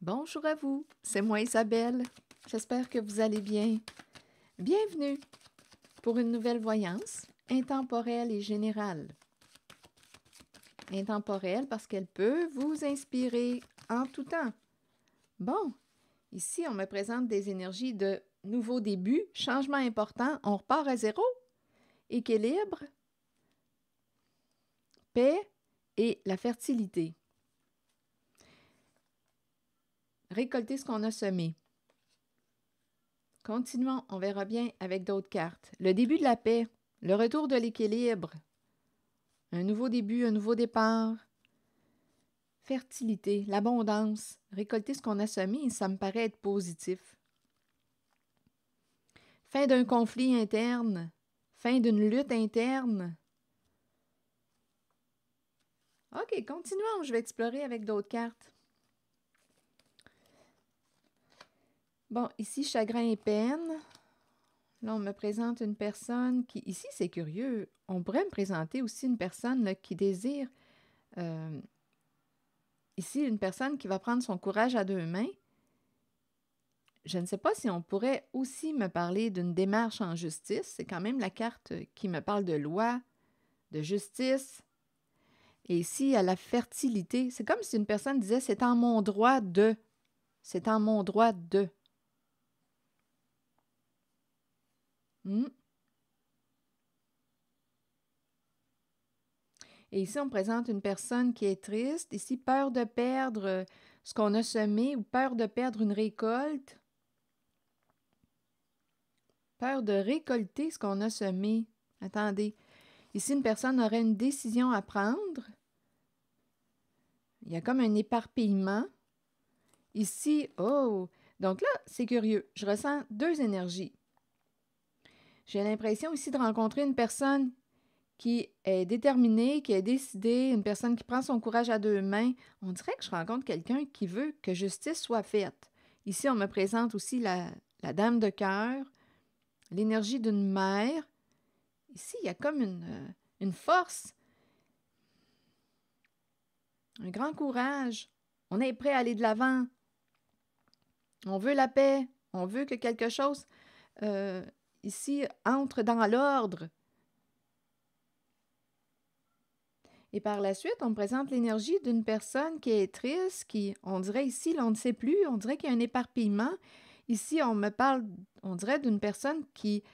Bonjour à vous, c'est moi Isabelle. J'espère que vous allez bien. Bienvenue pour une nouvelle voyance intemporelle et générale. Intemporelle parce qu'elle peut vous inspirer en tout temps. Bon, ici on me présente des énergies de nouveau début, changement important, on repart à zéro, équilibre, paix et la fertilité. Récolter ce qu'on a semé. Continuons, on verra bien avec d'autres cartes. Le début de la paix, le retour de l'équilibre, un nouveau début, un nouveau départ, fertilité, l'abondance, récolter ce qu'on a semé, ça me paraît être positif. Fin d'un conflit interne, fin d'une lutte interne. OK, continuons, je vais explorer avec d'autres cartes. Bon, ici, chagrin et peine. Là, on me présente une personne qui... Ici, c'est curieux. On pourrait me présenter aussi une personne là, qui désire... Ici, une personne qui va prendre son courage à deux mains. Je ne sais pas si on pourrait aussi me parler d'une démarche en justice. C'est quand même la carte qui me parle de loi, de justice. Et ici, à la fertilité, c'est comme si une personne disait « c'est en mon droit de ». C'est en mon droit de. Et ici, on présente une personne qui est triste. Ici, peur de perdre ce qu'on a semé ou peur de perdre une récolte. Peur de récolter ce qu'on a semé. Attendez. Ici, une personne aurait une décision à prendre. Il y a comme un éparpillement. Ici, oh! Donc là, c'est curieux. Je ressens deux énergies. J'ai l'impression ici de rencontrer une personne qui est déterminée, qui est décidée, une personne qui prend son courage à deux mains. On dirait que je rencontre quelqu'un qui veut que justice soit faite. Ici, on me présente aussi la dame de cœur, l'énergie d'une mère. Ici, il y a comme une force, un grand courage. On est prêt à aller de l'avant. On veut la paix. On veut que quelque chose, ici, entre dans l'ordre. Et par la suite, on me présente l'énergie d'une personne qui est triste, qui, on dirait ici, là, on ne sait plus, on dirait qu'il y a un éparpillement. Ici, on me parle, on dirait d'une personne qui,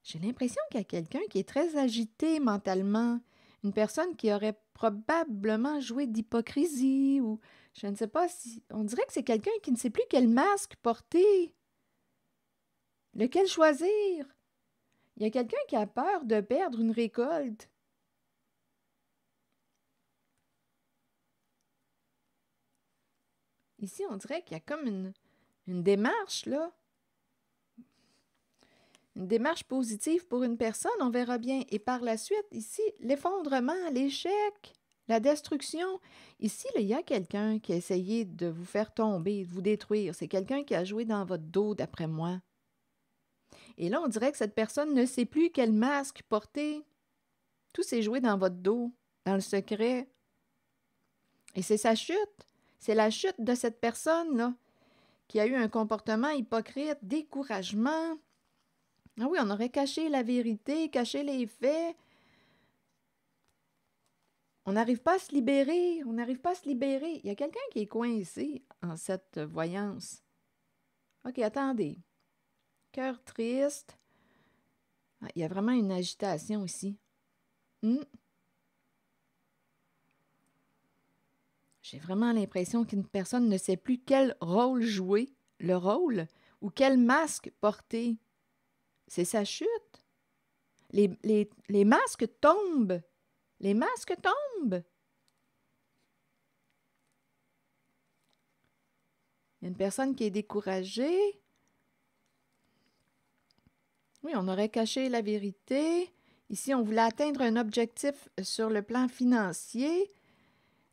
j'ai l'impression qu'il y a quelqu'un qui est très agité mentalement, une personne qui aurait probablement joué d'hypocrisie ou je ne sais pas si, on dirait que c'est quelqu'un qui ne sait plus quel masque porter, lequel choisir. Il y a quelqu'un qui a peur de perdre une récolte. Ici, on dirait qu'il y a comme une démarche, là. Une démarche positive pour une personne, on verra bien. Et par la suite, ici, l'effondrement, l'échec, la destruction. Ici, là, il y a quelqu'un qui a essayé de vous faire tomber, de vous détruire. C'est quelqu'un qui a joué dans votre dos, d'après moi. Et là, on dirait que cette personne ne sait plus quel masque porter. Tout s'est joué dans votre dos, dans le secret. Et c'est sa chute. C'est la chute de cette personne-là qui a eu un comportement hypocrite, découragement. Ah oui, on aurait caché la vérité, caché les faits. On n'arrive pas à se libérer, on n'arrive pas à se libérer. Il y a quelqu'un qui est coincé en cette voyance. OK, attendez. Cœur triste. Ah, il y a vraiment une agitation ici. J'ai vraiment l'impression qu'une personne ne sait plus quel rôle jouer, le rôle, ou quel masque porter. C'est sa chute. Les masques tombent. Les masques tombent. Il y a une personne qui est découragée. Oui, on aurait caché la vérité. Ici, on voulait atteindre un objectif sur le plan financier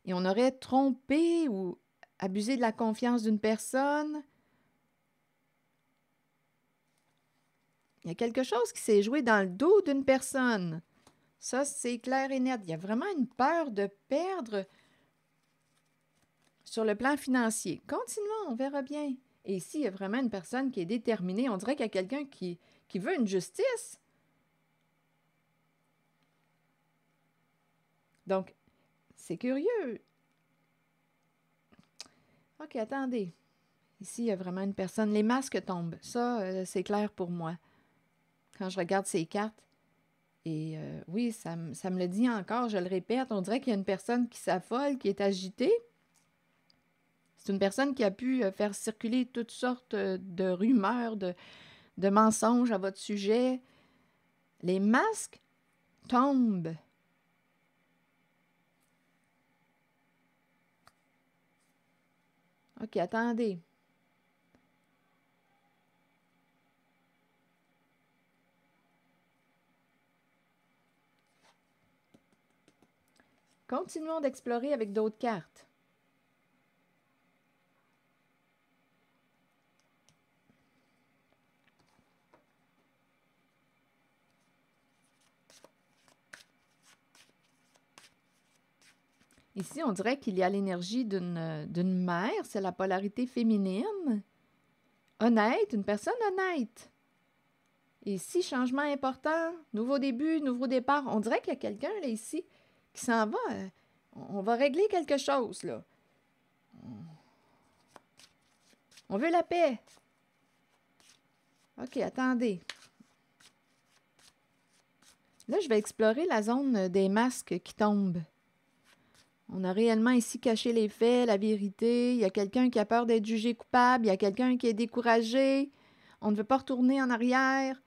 et on aurait trompé ou abusé de la confiance d'une personne. Il y a quelque chose qui s'est joué dans le dos d'une personne. Ça, c'est clair et net. Il y a vraiment une peur de perdre sur le plan financier. Continuons, on verra bien. Et ici, il y a vraiment une personne qui est déterminée. On dirait qu'il y a quelqu'un qui veut une justice. Donc, c'est curieux. OK, attendez. Ici, il y a vraiment une personne. Les masques tombent. Ça, c'est clair pour moi. Quand je regarde ces cartes. Et oui, ça me le dit encore, je le répète. On dirait qu'il y a une personne qui s'affole, qui est agitée. C'est une personne qui a pu faire circuler toutes sortes de rumeurs, de mensonges à votre sujet. Les masques tombent. OK, attendez. Continuons d'explorer avec d'autres cartes. Ici, on dirait qu'il y a l'énergie d'une mère, c'est la polarité féminine. Honnête, une personne honnête. Et ici, changement important, nouveau début, nouveau départ. On dirait qu'il y a quelqu'un là ici qui s'en va. On va régler quelque chose là. On veut la paix. OK, attendez. Là, je vais explorer la zone des masques qui tombent. On a réellement ici caché les faits, la vérité. Il y a quelqu'un qui a peur d'être jugé coupable. Il y a quelqu'un qui est découragé. On ne veut pas retourner en arrière.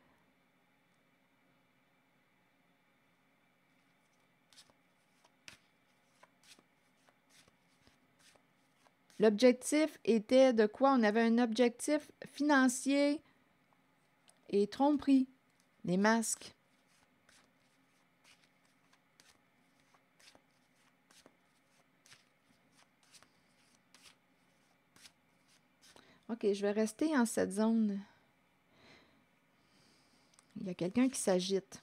L'objectif était de quoi? On avait un objectif financier et tromperie. Les masques. OK, je vais rester en cette zone. Il y a quelqu'un qui s'agite.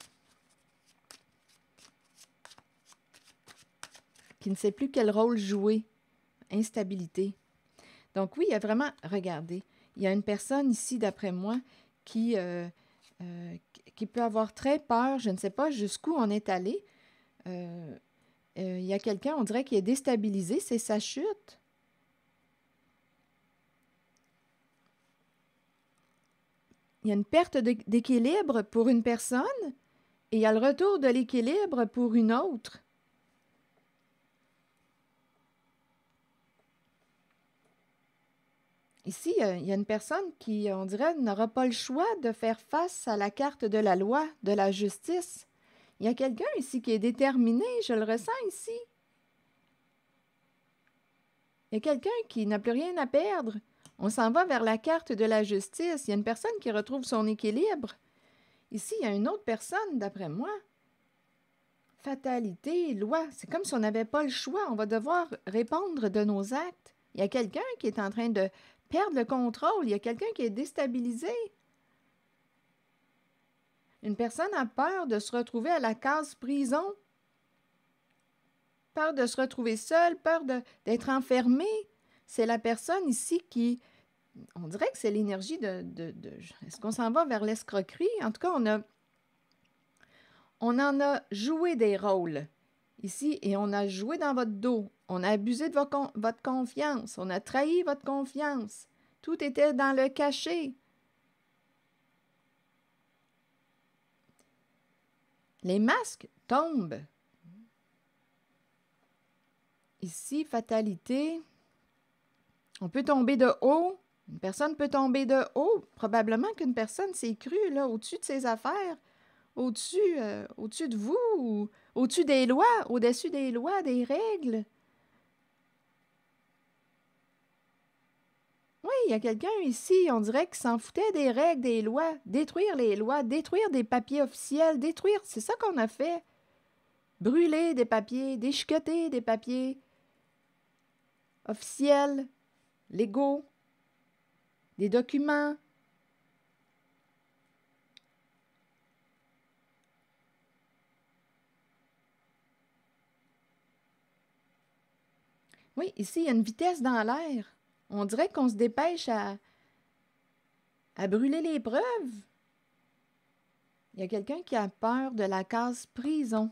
Qui ne sait plus quel rôle jouer. Instabilité. Donc oui, il y a vraiment... Regardez, il y a une personne ici, d'après moi, qui peut avoir très peur. Je ne sais pas jusqu'où on est allé. Il y a quelqu'un, on dirait, qui est déstabilisé. C'est sa chute. Il y a une perte d'équilibre pour une personne et il y a le retour de l'équilibre pour une autre. Ici, il y a une personne qui, on dirait, n'aura pas le choix de faire face à la carte de la loi, de la justice. Il y a quelqu'un ici qui est déterminé, je le ressens ici. Il y a quelqu'un qui n'a plus rien à perdre. On s'en va vers la carte de la justice. Il y a une personne qui retrouve son équilibre. Ici, il y a une autre personne, d'après moi. Fatalité, loi. C'est comme si on n'avait pas le choix. On va devoir répondre de nos actes. Il y a quelqu'un qui est en train de perdre le contrôle. Il y a quelqu'un qui est déstabilisé. Une personne a peur de se retrouver à la case prison. Peur de se retrouver seule, peur d'être enfermée. C'est la personne ici qui... On dirait que c'est l'énergie Est-ce qu'on s'en va vers l'escroquerie? En tout cas, on en a joué des rôles ici et on a joué dans votre dos. On a abusé de votre confiance. On a trahi votre confiance. Tout était dans le cachet. Les masques tombent. Ici, fatalité. On peut tomber de haut. Une personne peut tomber de haut. Probablement qu'une personne s'est crue là, au-dessus de ses affaires, au-dessus de vous, ou au-dessus des lois, au-dessus des lois, des règles. Oui, il y a quelqu'un ici, on dirait qu'il s'en foutait des règles, des lois. Détruire les lois, détruire des papiers officiels, détruire, c'est ça qu'on a fait. Brûler des papiers, déchiqueter des papiers officiels, légaux, des documents. Oui, ici, il y a une vitesse dans l'air. On dirait qu'on se dépêche à brûler les preuves. Il y a quelqu'un qui a peur de la case prison.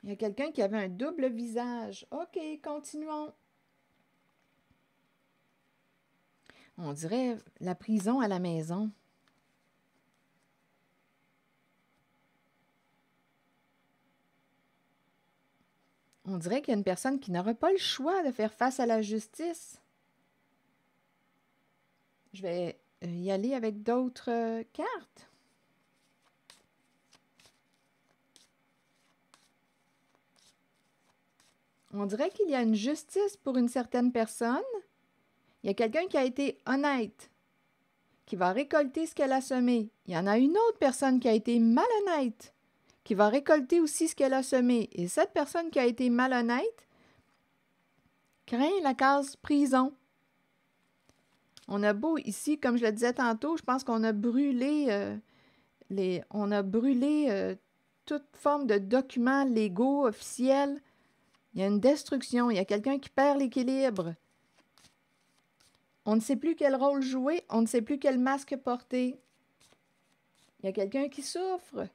Il y a quelqu'un qui avait un double visage. OK, continuons. On dirait la prison à la maison. On dirait qu'il y a une personne qui n'aurait pas le choix de faire face à la justice. Je vais y aller avec d'autres cartes. On dirait qu'il y a une justice pour une certaine personne. Il y a quelqu'un qui a été honnête, qui va récolter ce qu'elle a semé. Il y en a une autre personne qui a été malhonnête, qui va récolter aussi ce qu'elle a semé. Et cette personne qui a été malhonnête craint la case prison. On a beau ici, comme je le disais tantôt, je pense qu'on a brûlé toute forme de documents légaux, officiels. Il y a une destruction, il y a quelqu'un qui perd l'équilibre. On ne sait plus quel rôle jouer, on ne sait plus quel masque porter. Il y a quelqu'un qui souffre.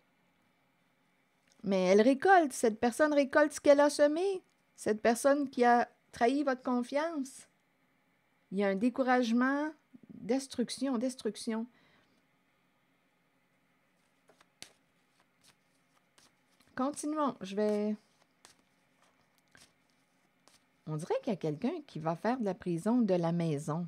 Mais elle récolte, cette personne récolte ce qu'elle a semé. Cette personne qui a trahi votre confiance. Il y a un découragement, destruction. Continuons, On dirait qu'il y a quelqu'un qui va faire de la prison de la maison.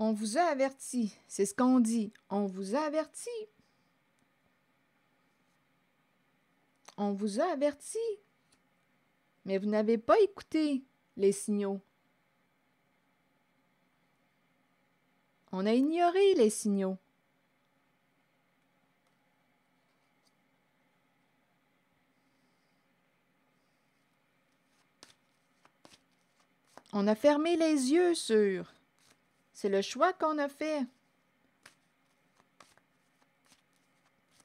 On vous a averti, c'est ce qu'on dit. On vous a averti. On vous a averti. Mais vous n'avez pas écouté les signaux. On a ignoré les signaux. On a fermé les yeux sur. C'est le choix qu'on a fait.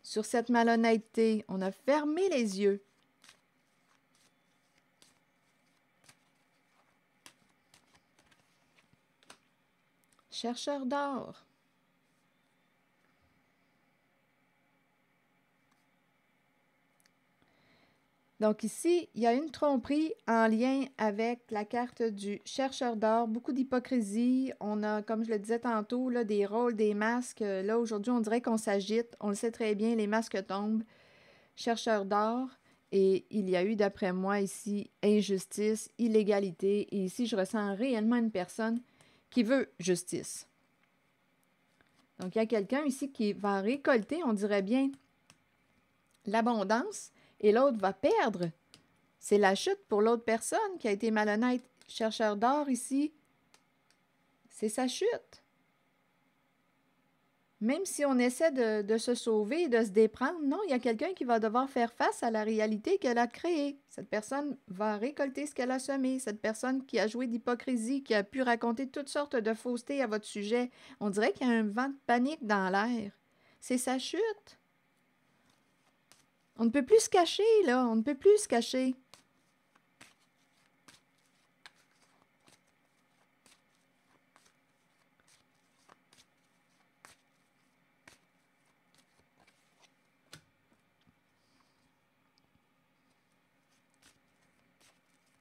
Sur cette malhonnêteté, on a fermé les yeux. Chercheur d'or. Donc ici, il y a une tromperie en lien avec la carte du chercheur d'or. Beaucoup d'hypocrisie. On a, comme je le disais tantôt, là, des rôles, des masques. Là, aujourd'hui, on dirait qu'on s'agite. On le sait très bien, les masques tombent. Chercheur d'or. Et il y a eu, d'après moi, ici, injustice, illégalité. Et ici, je ressens réellement une personne qui veut justice. Donc, il y a quelqu'un ici qui va récolter, on dirait bien, l'abondance. Et l'autre va perdre. C'est la chute pour l'autre personne qui a été malhonnête. Chercheur d'or ici, c'est sa chute. Même si on essaie de se sauver, de se déprendre, non, il y a quelqu'un qui va devoir faire face à la réalité qu'elle a créée. Cette personne va récolter ce qu'elle a semé. Cette personne qui a joué d'hypocrisie, qui a pu raconter toutes sortes de faussetés à votre sujet. On dirait qu'il y a un vent de panique dans l'air. C'est sa chute. On ne peut plus se cacher, là. On ne peut plus se cacher.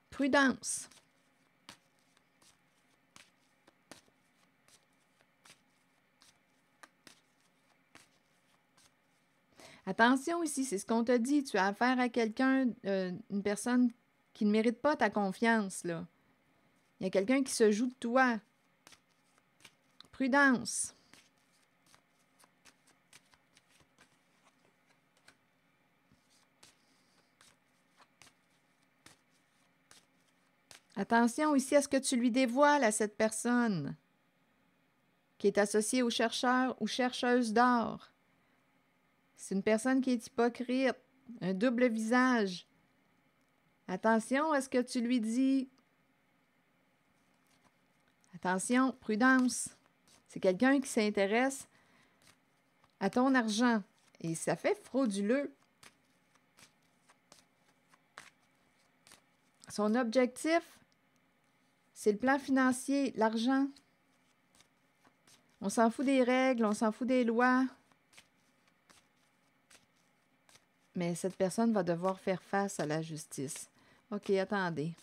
Prudence. Attention ici, c'est ce qu'on te dit. Tu as affaire à quelqu'un, une personne qui ne mérite pas ta confiance, là. Il y a quelqu'un qui se joue de toi. Prudence. Attention ici à ce que tu lui dévoiles à cette personne. OK? qui est associé aux chercheurs ou chercheuses d'or. C'est une personne qui est hypocrite, un double visage. Attention à ce que tu lui dis. Attention, prudence. C'est quelqu'un qui s'intéresse à ton argent et ça fait frauduleux. Son objectif, c'est le plan financier, l'argent. On s'en fout des règles, on s'en fout des lois. Mais cette personne va devoir faire face à la justice. OK, attendez.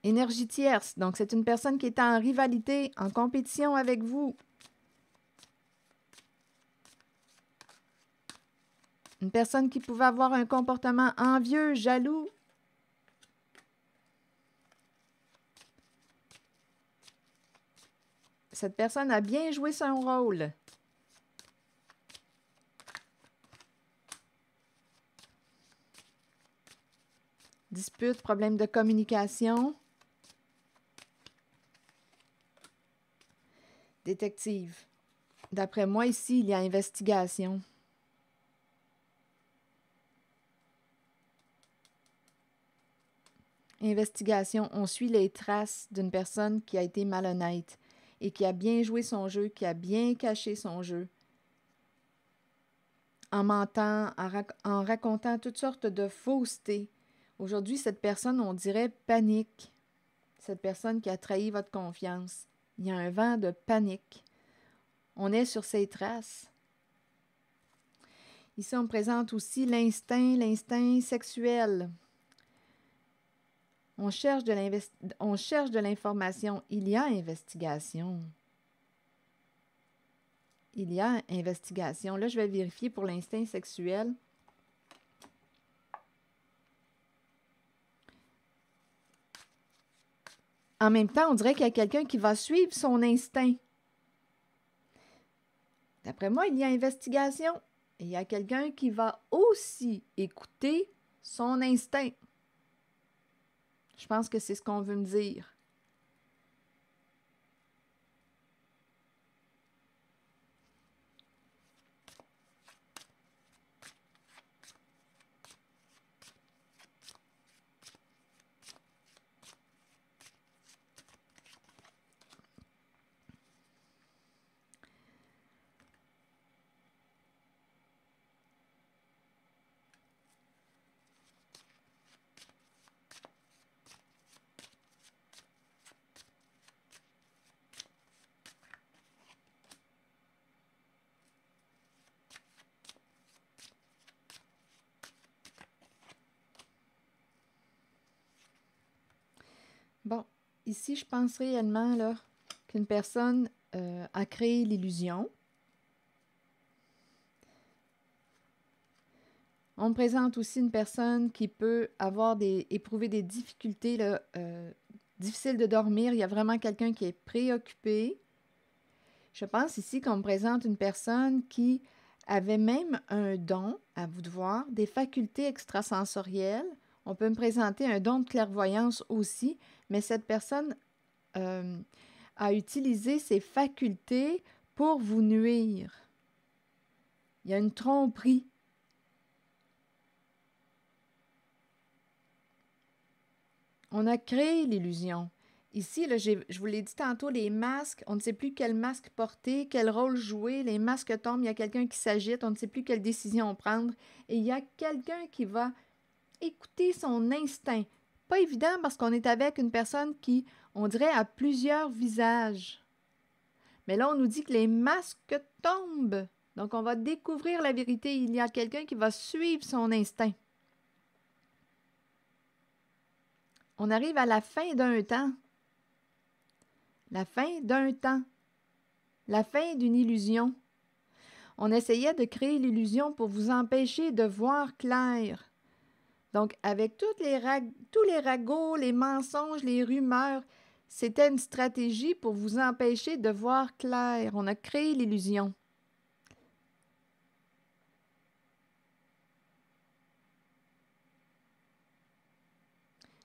Énergie tierce. Donc, c'est une personne qui est en rivalité, en compétition avec vous. Une personne qui pouvait avoir un comportement envieux, jaloux. Cette personne a bien joué son rôle. Dispute, problème de communication. Détective. D'après moi, ici, il y a investigation. Investigation. On suit les traces d'une personne qui a été malhonnête et qui a bien joué son jeu, qui a bien caché son jeu. En mentant, en racontant toutes sortes de faussetés. Aujourd'hui, cette personne, on dirait, panique. Cette personne qui a trahi votre confiance. Il y a un vent de panique. On est sur ses traces. Ici, on présente aussi l'instinct sexuel. On cherche de l'information. Il y a investigation. Il y a investigation. Là, je vais vérifier pour l'instinct sexuel. En même temps, on dirait qu'il y a quelqu'un qui va suivre son instinct. D'après moi, il y a investigation. Et il y a quelqu'un qui va aussi écouter son instinct. Je pense que c'est ce qu'on veut me dire. Bon, ici, je pense réellement là, qu'une personne a créé l'illusion. On me présente aussi une personne qui peut éprouver des difficultés là, difficiles de dormir. Il y a vraiment quelqu'un qui est préoccupé. Je pense ici qu'on me présente une personne qui avait même un don, à vous de voir, des facultés extrasensorielles. On peut me présenter un don de clairvoyance aussi, mais cette personne a utilisé ses facultés pour vous nuire. Il y a une tromperie. On a créé l'illusion. Ici, là, je vous l'ai dit tantôt, les masques, on ne sait plus quel masque porter, quel rôle jouer. Les masques tombent, il y a quelqu'un qui s'agite, on ne sait plus quelle décision prendre. Et il y a quelqu'un qui va écouter son instinct. Pas évident parce qu'on est avec une personne qui, on dirait, a plusieurs visages. Mais là, on nous dit que les masques tombent. Donc, on va découvrir la vérité. Il y a quelqu'un qui va suivre son instinct. On arrive à la fin d'un temps. La fin d'un temps. La fin d'une illusion. On essayait de créer l'illusion pour vous empêcher de voir clair. Donc, avec tous les ragots, les mensonges, les rumeurs, c'était une stratégie pour vous empêcher de voir clair. On a créé l'illusion.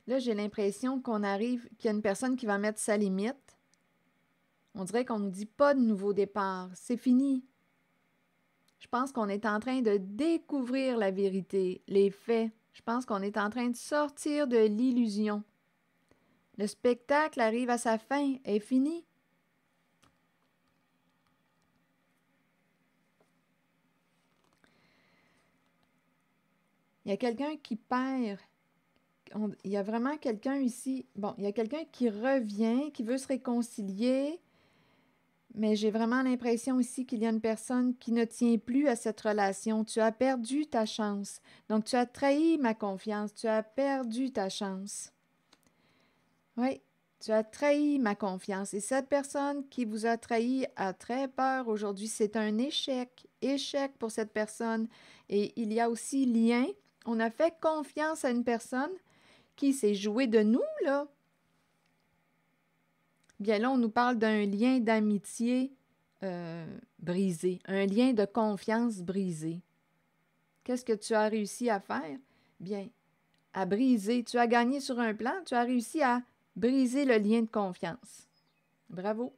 Là, j'ai l'impression qu'il y a une personne qui va mettre sa limite. On dirait qu'on nous dit pas de nouveau départ. C'est fini. Je pense qu'on est en train de découvrir la vérité, les faits. Je pense qu'on est en train de sortir de l'illusion. Le spectacle arrive à sa fin, est fini. Il y a quelqu'un qui perd. Il y a vraiment quelqu'un ici. Bon, il y a quelqu'un qui revient, qui veut se réconcilier, mais j'ai vraiment l'impression ici qu'il y a une personne qui ne tient plus à cette relation. Tu as perdu ta chance. Donc, tu as trahi ma confiance. Tu as perdu ta chance. Oui, tu as trahi ma confiance. Et cette personne qui vous a trahi a très peur aujourd'hui. C'est un échec. Échec pour cette personne. Et il y a aussi lien. On a fait confiance à une personne qui s'est jouée de nous, là. Bien là, on nous parle d'un lien d'amitié brisé, un lien de confiance brisé. Qu'est-ce que tu as réussi à faire? Bien, à briser. Tu as gagné sur un plan, tu as réussi à briser le lien de confiance. Bravo.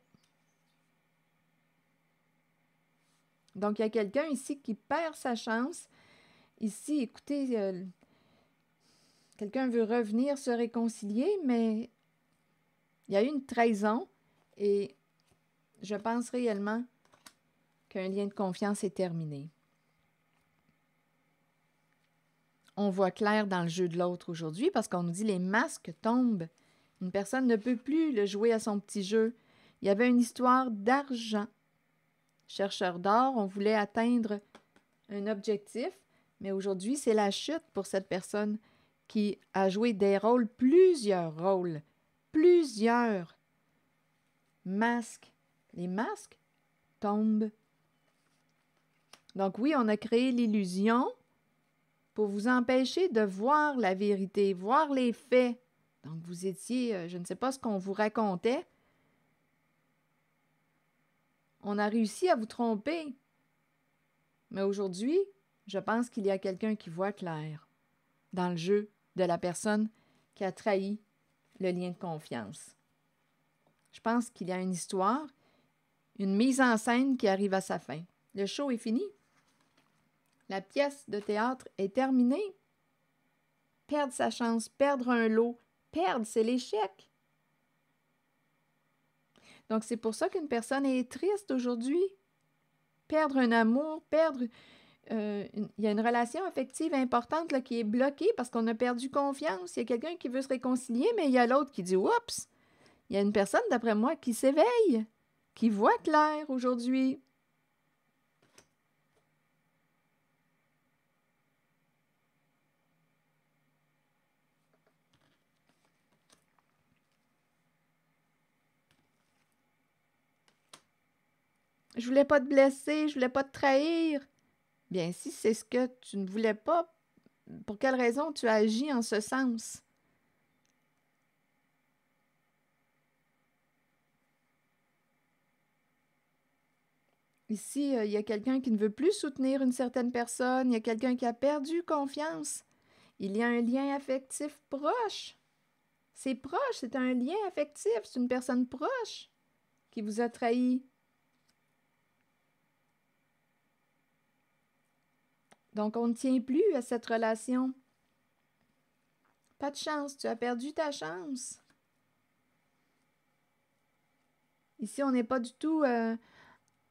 Donc, il y a quelqu'un ici qui perd sa chance. Ici, écoutez, quelqu'un veut revenir se réconcilier, mais il y a eu une trahison et je pense réellement qu'un lien de confiance est terminé. On voit clair dans le jeu de l'autre aujourd'hui parce qu'on nous dit les masques tombent. Une personne ne peut plus le jouer à son petit jeu. Il y avait une histoire d'argent. Chercheur d'or, on voulait atteindre un objectif, mais aujourd'hui, c'est la chute pour cette personne qui a joué des rôles, plusieurs masques. Les masques tombent. Donc oui, on a créé l'illusion pour vous empêcher de voir la vérité, voir les faits. Donc vous étiez, je ne sais pas ce qu'on vous racontait. On a réussi à vous tromper. Mais aujourd'hui, je pense qu'il y a quelqu'un qui voit clair dans le jeu de la personne qui a trahi le lien de confiance. Je pense qu'il y a une histoire, une mise en scène qui arrive à sa fin. Le show est fini. La pièce de théâtre est terminée. Perdre sa chance, perdre un lot, perdre, c'est l'échec. Donc, c'est pour ça qu'une personne est triste aujourd'hui. Perdre un amour, il y a une relation affective importante là, qui est bloquée parce qu'on a perdu confiance. Il y a quelqu'un qui veut se réconcilier, mais il y a l'autre qui dit « Oups! » Il y a une personne, d'après moi, qui s'éveille, qui voit clair aujourd'hui. Je voulais pas te blesser, je voulais pas te trahir. Bien, si c'est ce que tu ne voulais pas, pour quelle raison tu as agi en ce sens? Ici, il y a quelqu'un qui ne veut plus soutenir une certaine personne, il y a quelqu'un qui a perdu confiance. Il y a un lien affectif proche. C'est proche, c'est un lien affectif, c'est une personne proche qui vous a trahi. Donc, on ne tient plus à cette relation. Pas de chance, tu as perdu ta chance. Ici, on n'est pas du tout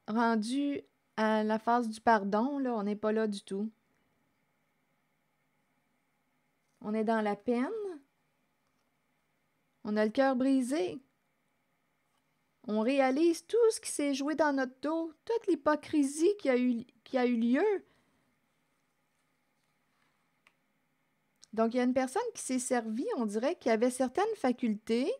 rendu à la phase du pardon, là. On n'est pas là du tout. On est dans la peine. On a le cœur brisé. On réalise tout ce qui s'est joué dans notre dos, toute l'hypocrisie qui a eu lieu. Donc, il y a une personne qui s'est servie, on dirait, qui avait certaines facultés,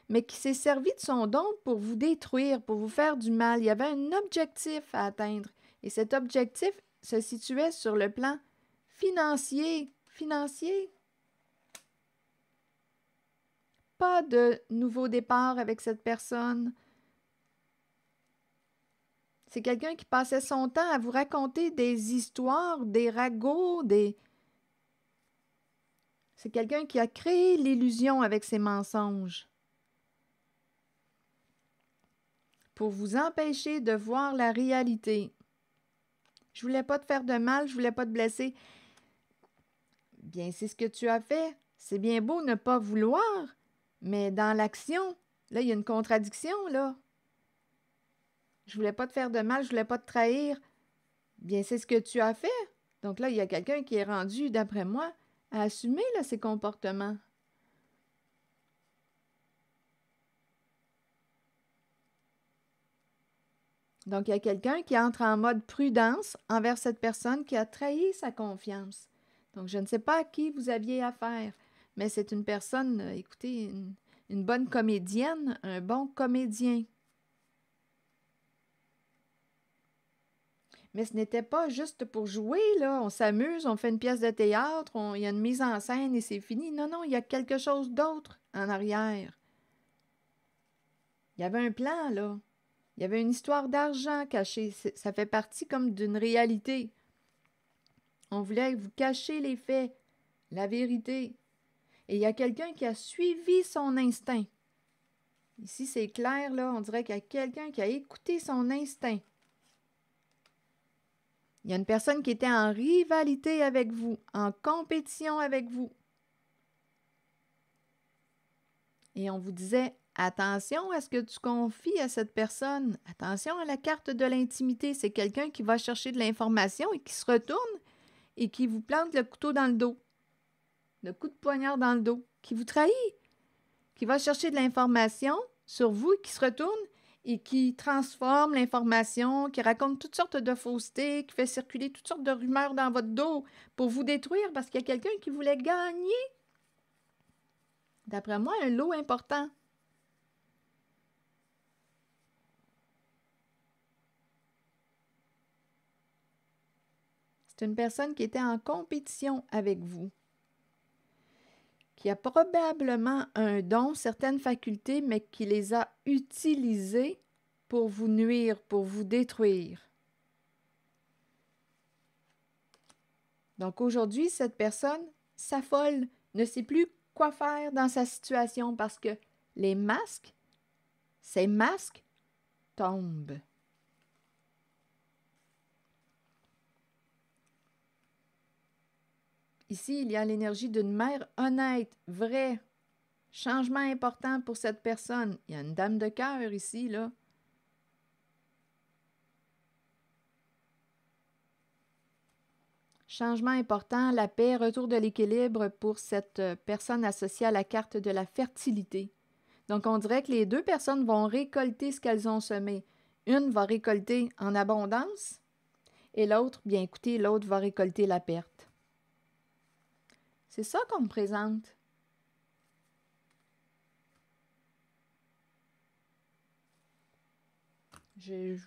mais qui s'est servie de son don pour vous détruire, pour vous faire du mal. Il y avait un objectif à atteindre. Et cet objectif se situait sur le plan financier. Financier. Pas de nouveau départ avec cette personne. C'est quelqu'un qui passait son temps à vous raconter des histoires, des ragots, C'est quelqu'un qui a créé l'illusion avec ses mensonges pour vous empêcher de voir la réalité. Je voulais pas te faire de mal, je voulais pas te blesser. Bien, c'est ce que tu as fait. C'est bien beau ne pas vouloir, mais dans l'action, là, il y a une contradiction, là. Je voulais pas te faire de mal, je voulais pas te trahir. Bien, c'est ce que tu as fait. Donc là, il y a quelqu'un qui est rendu, d'après moi, à assumer là, ses comportements. Donc, il y a quelqu'un qui entre en mode prudence envers cette personne qui a trahi sa confiance. Donc, je ne sais pas à qui vous aviez affaire, mais c'est une personne, écoutez, une bonne comédienne, un bon comédien. Mais ce n'était pas juste pour jouer, là. On s'amuse, on fait une pièce de théâtre, il y a une mise en scène et c'est fini. Non, non, il y a quelque chose d'autre en arrière. Il y avait un plan, là. Il y avait une histoire d'argent cachée. Ça fait partie comme d'une réalité. On voulait vous cacher les faits, la vérité. Et il y a quelqu'un qui a suivi son instinct. Ici, c'est clair, là. On dirait qu'il y a quelqu'un qui a écouté son instinct. Il y a une personne qui était en rivalité avec vous, en compétition avec vous. Et on vous disait, attention à ce que tu confies à cette personne. Attention à la carte de l'intimité. C'est quelqu'un qui va chercher de l'information et qui se retourne et qui vous plante le couteau dans le dos. Le coup de poignard dans le dos. Qui vous trahit. Qui va chercher de l'information sur vous, qui se retourne et qui transforme l'information, qui raconte toutes sortes de faussetés, qui fait circuler toutes sortes de rumeurs dans votre dos pour vous détruire parce qu'il y a quelqu'un qui voulait gagner. D'après moi, un lot important. C'est une personne qui était en compétition avec vous, qui a probablement un don, certaines facultés, mais qui les a utilisées pour vous nuire, pour vous détruire. Donc aujourd'hui, cette personne s'affole, ne sait plus quoi faire dans sa situation parce que les masques, ces masques tombent. Ici, il y a l'énergie d'une mère honnête, vraie. Changement important pour cette personne. Il y a une dame de cœur ici, là. Changement important, la paix, retour de l'équilibre pour cette personne associée à la carte de la fertilité. Donc, on dirait que les deux personnes vont récolter ce qu'elles ont semé. Une va récolter en abondance et l'autre, bien écoutez, l'autre va récolter la perte. C'est ça qu'on me présente. J'ai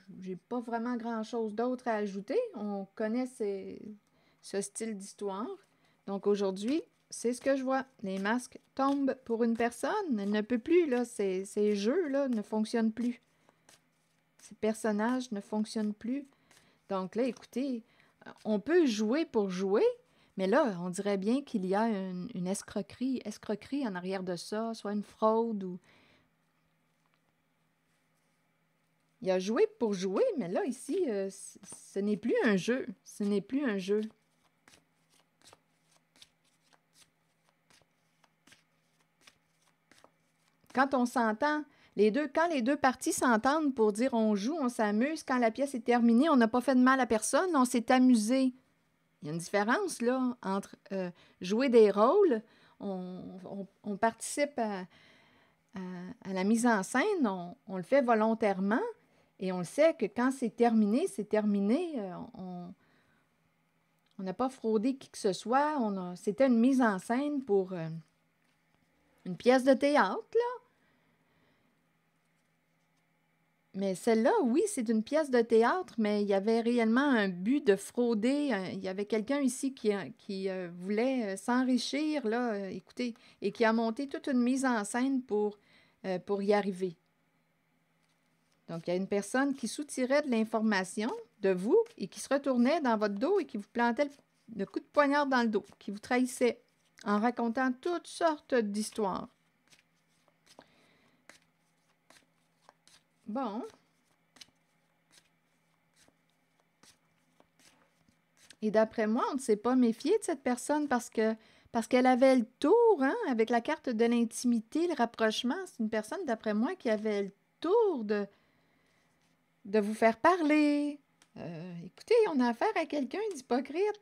pas vraiment grand-chose d'autre à ajouter. On connaît ce style d'histoire. Donc aujourd'hui, c'est ce que je vois. Les masques tombent pour une personne. Elle ne peut plus, là. Ces jeux-là ne fonctionnent plus. Ces personnages ne fonctionnent plus. Donc là, écoutez, on peut jouer pour jouer, mais là, on dirait bien qu'il y a une escroquerie en arrière de ça, soit une fraude ou... Il a joué pour jouer, mais là, ici, ce n'est plus un jeu. Ce n'est plus un jeu. Quand on s'entend, quand les deux parties s'entendent pour dire on joue, on s'amuse, quand la pièce est terminée, on n'a pas fait de mal à personne, on s'est amusé. Il y a une différence, là, entre jouer des rôles, on participe à la mise en scène, on le fait volontairement, et on le sait que quand c'est terminé, on n'a pas fraudé qui que ce soit, c'était une mise en scène pour une pièce de théâtre, là. Mais celle-là, oui, c'est une pièce de théâtre, mais il y avait réellement un but de frauder. Il y avait quelqu'un ici qui voulait s'enrichir, là, écoutez, et qui a monté toute une mise en scène pour y arriver. Donc, il y a une personne qui soutirait de l'information de vous et qui se retournait dans votre dos et qui vous plantait le coup de poignard dans le dos, qui vous trahissait en racontant toutes sortes d'histoires. Bon. Et d'après moi, on ne s'est pas méfié de cette personne parce qu'elle avait le tour, hein, avec la carte de l'intimité, le rapprochement. C'est une personne, d'après moi, qui avait le tour de vous faire parler. Écoutez, on a affaire à quelqu'un d'hypocrite.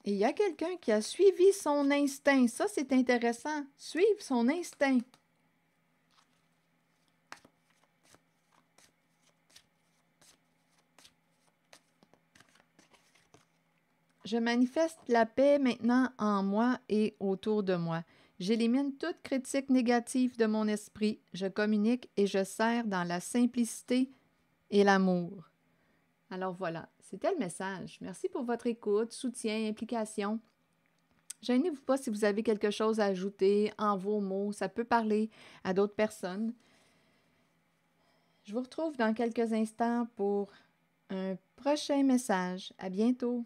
Et il y a quelqu'un qui a suivi son instinct. Ça, c'est intéressant. Suivre son instinct. Je manifeste la paix maintenant en moi et autour de moi. J'élimine toute critique négative de mon esprit. Je communique et je sers dans la simplicité et l'amour. Alors voilà, c'était le message. Merci pour votre écoute, soutien, implication. Gênez-vous pas si vous avez quelque chose à ajouter en vos mots. Ça peut parler à d'autres personnes. Je vous retrouve dans quelques instants pour un prochain message. À bientôt.